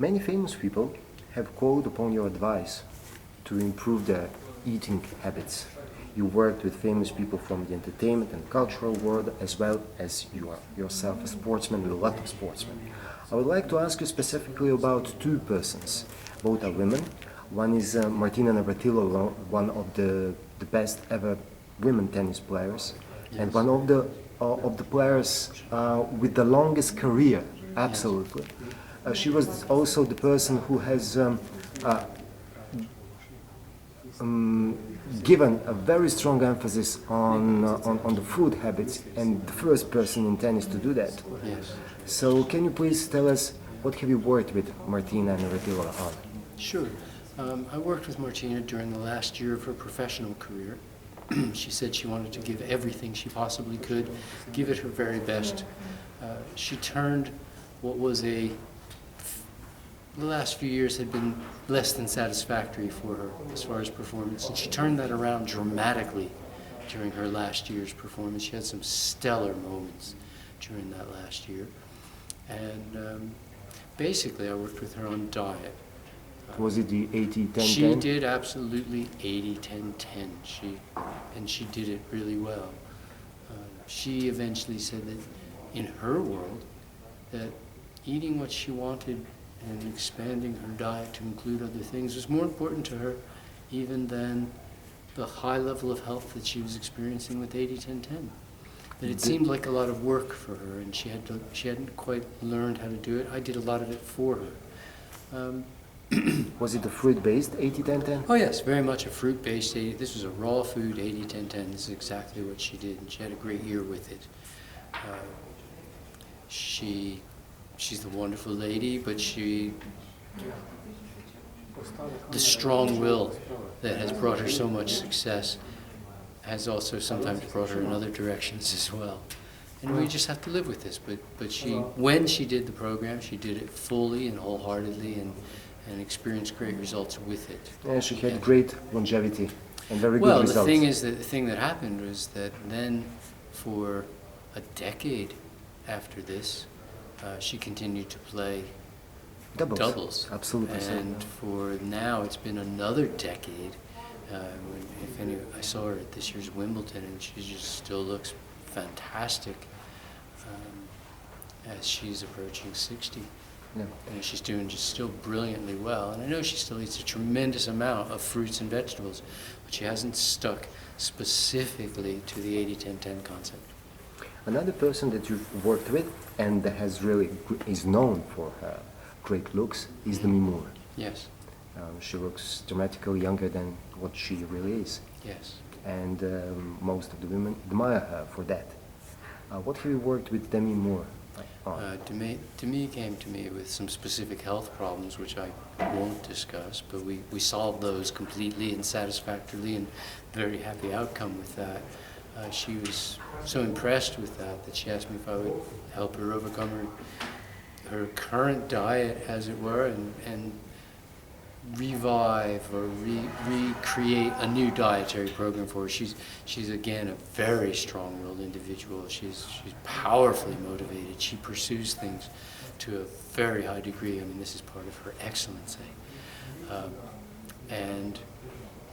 Many famous people have called upon your advice to improve their eating habits. You worked with famous people from the entertainment and cultural world, as well as you are yourself a sportsman with a lot of sportsmen. I would like to ask you specifically about two persons. Both are women. One is Martino Navratilovo, one of the best ever women tennis players, yes. And one of the players with the longest career, absolutely. She was also the person who has given a very strong emphasis on the food habits, and the first person in tennis to do that. Yes. So can you please tell us what have you worked with Martina Navratilovo on? Sure. I worked with Martina during the last year of her professional career. She said she wanted to give everything she possibly could, give it her very best. She turned what was the last few years had been less than satisfactory for her as far as performance, and she turned that around dramatically during her last year's performance. She had some stellar moments during that last year, and basically I worked with her on diet. Was it the 80-10-10? She did absolutely 80-10-10. She did it really well. She eventually said that in her world, that eating what she wanted and expanding her diet to include other things was more important to her even than the high level of health that she was experiencing with 80-10-10. That it seemed like a lot of work for her, and she hadn't quite learned how to do it. I did a lot of it for her. Was it the fruit-based 80-10-10? Oh yes, very much a fruit-based 80. This was a raw food 80-10-10. This is exactly what she did, and she had a great year with it. She's the wonderful lady, but the strong will that has brought her so much success has also sometimes brought her in other directions as well. And we just have to live with this. But when she did the program, she did it fully and wholeheartedly, and experienced great results with it. And she had great longevity and very good results. Well, the thing that happened was that then for a decade after this, she continued to play doubles. Absolutely. And for now, it's been another decade. I saw her at this year's Wimbledon, and she just still looks fantastic as she's approaching 60. Yeah. And she's doing just still brilliantly well. And I know she still eats a tremendous amount of fruits and vegetables, but she hasn't stuck specifically to the 80-10-10 concept. Another person that you've worked with and that is known for her great looks is Demi Moore. Yes. She looks dramatically younger than what she really is. Yes. And most of the women admire her for that. What have you worked with Demi Moore on? Demi came to me with some specific health problems, which I won't discuss, but we solved those completely and satisfactorily, and very happy outcome with that. She was so impressed with that she asked me if I would help her overcome her current diet, as it were, and revive or recreate a new dietary program for her. She's again a very strong-willed individual. She's powerfully motivated. She pursues things to a very high degree. I mean, this is part of her excellency. And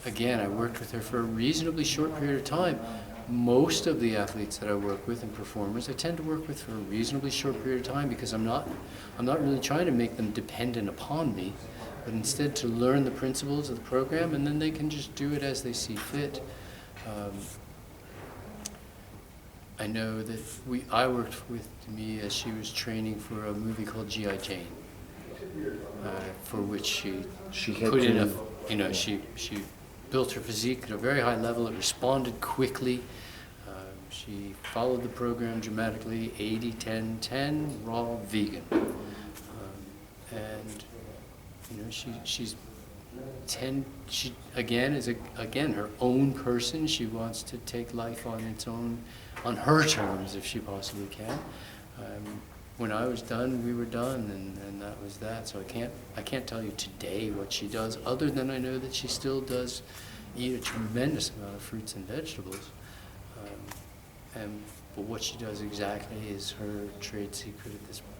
again, I worked with her for a reasonably short period of time. Most of the athletes that I work with and performers, I tend to work with for a reasonably short period of time because I'm not really trying to make them dependent upon me, but instead to learn the principles of the program, and then they can just do it as they see fit. I know that I worked with Demi as she was training for a movie called G.I. Jane, for which she put in she built her physique at a very high level. It responded quickly. She followed the program dramatically, 80-10-10, raw, vegan. And she's she again is her own person. She wants to take life on her terms if she possibly can. When I was done, we were done, and that was that. So I can't tell you today what she does, other than I know that she still does eat a tremendous amount of fruits and vegetables. But what she does exactly is her trade secret at this point.